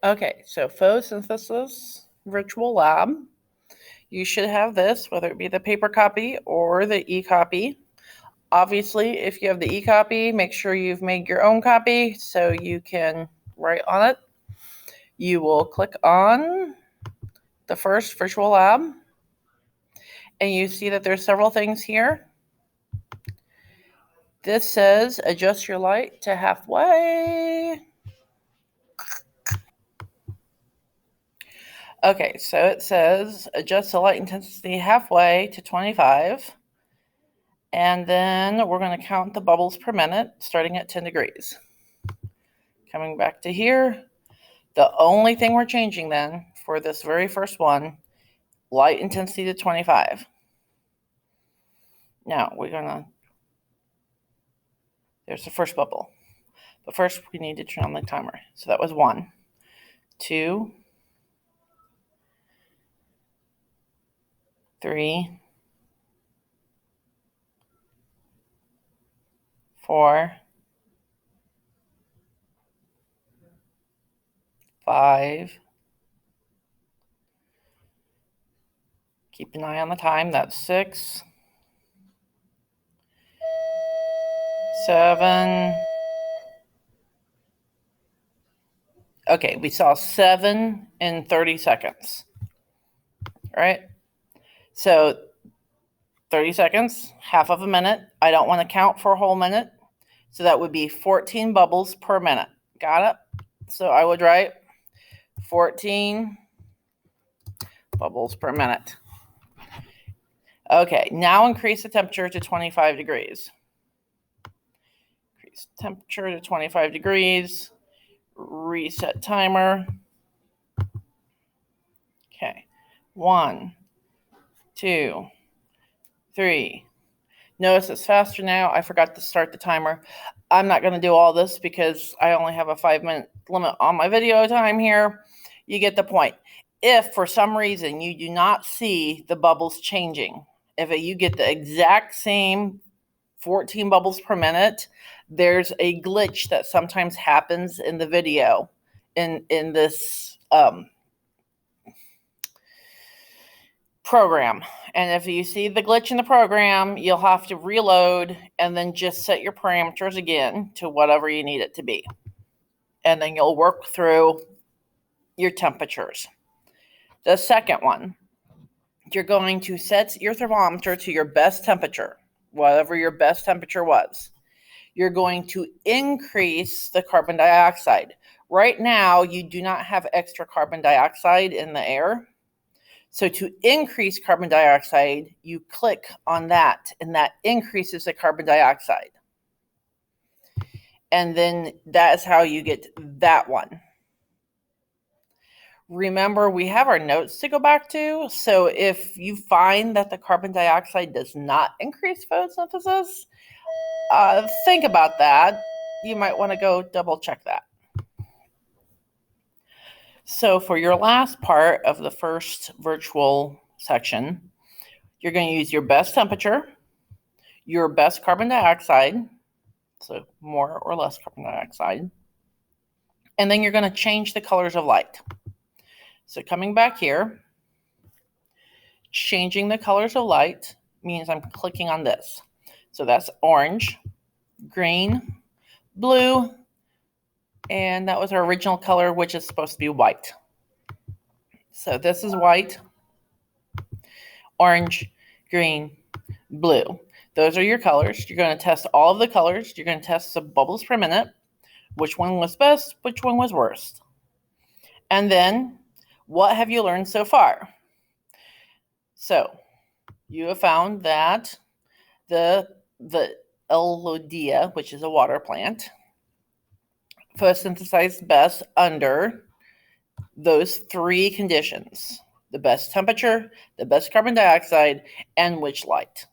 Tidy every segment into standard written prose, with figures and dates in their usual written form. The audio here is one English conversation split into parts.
Okay, so photosynthesis virtual lab. You should have this, whether it be the paper copy or the e-copy. Obviously, if you have the e-copy, make sure you've made your own copy so you can write on it. You will click on the first virtual lab, and you see that there's several things here. This says adjust your light to halfway. Okay, so it says adjust the light intensity halfway to 25. And then we're going to count the bubbles per minute, starting at 10 degrees. Coming back to here, the only thing we're changing then for this very first one, light intensity to 25. Now we're going to, there's the first bubble. But first we need to turn on the timer. So that was 1, 2, 3, 4, 5. Keep an eye on the time. That's 6, 7. Okay, we saw 7 in 30 seconds. All right? So 30 seconds, half of a minute. I don't want to count for a whole minute. So that would be 14 bubbles per minute. Got it? So I would write 14 bubbles per minute. Okay, now increase the temperature to 25 degrees. Increase temperature to 25 degrees. Reset timer. Okay, 1, 2, 3. Notice it's faster now. I forgot to start the timer. I'm not going to do all this because I only have a 5-minute limit on my video time here. You get the point. If for some reason you do not see the bubbles changing, if you get the exact same 14 bubbles per minute, there's a glitch that sometimes happens in the video in this program. And if you see the glitch in the program, you'll have to reload and then just set your parameters again to whatever you need it to be. And then you'll work through your temperatures. The second one, you're going to set your thermometer to your best temperature, whatever your best temperature was. You're going to increase the carbon dioxide. Right now, you do not have extra carbon dioxide in the air. So to increase carbon dioxide, you click on that, and that increases the carbon dioxide. And then that is how you get that one. Remember, we have our notes to go back to. So if you find that the carbon dioxide does not increase photosynthesis, think about that. You might want to go double check that. So for your last part of the first virtual section, you're going to use your best temperature, your best carbon dioxide, so more or less carbon dioxide, and then you're going to change the colors of light. So coming back here, changing the colors of light means I'm clicking on this. So that's orange, green, blue, and that was our original color, which is supposed to be white. So this is white, orange, green, blue. Those are your colors. You're going to test all of the colors. You're going to test the bubbles per minute, which one was best, which one was worst. And then, what have you learned so far? So, you have found that the Elodea, which is a water plant, photosynthesized best under those 3 conditions: the best temperature, the best carbon dioxide, and which light.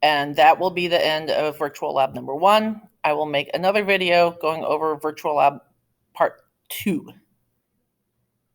And that will be the end of virtual lab number 1. I will make another video going over virtual lab part 2.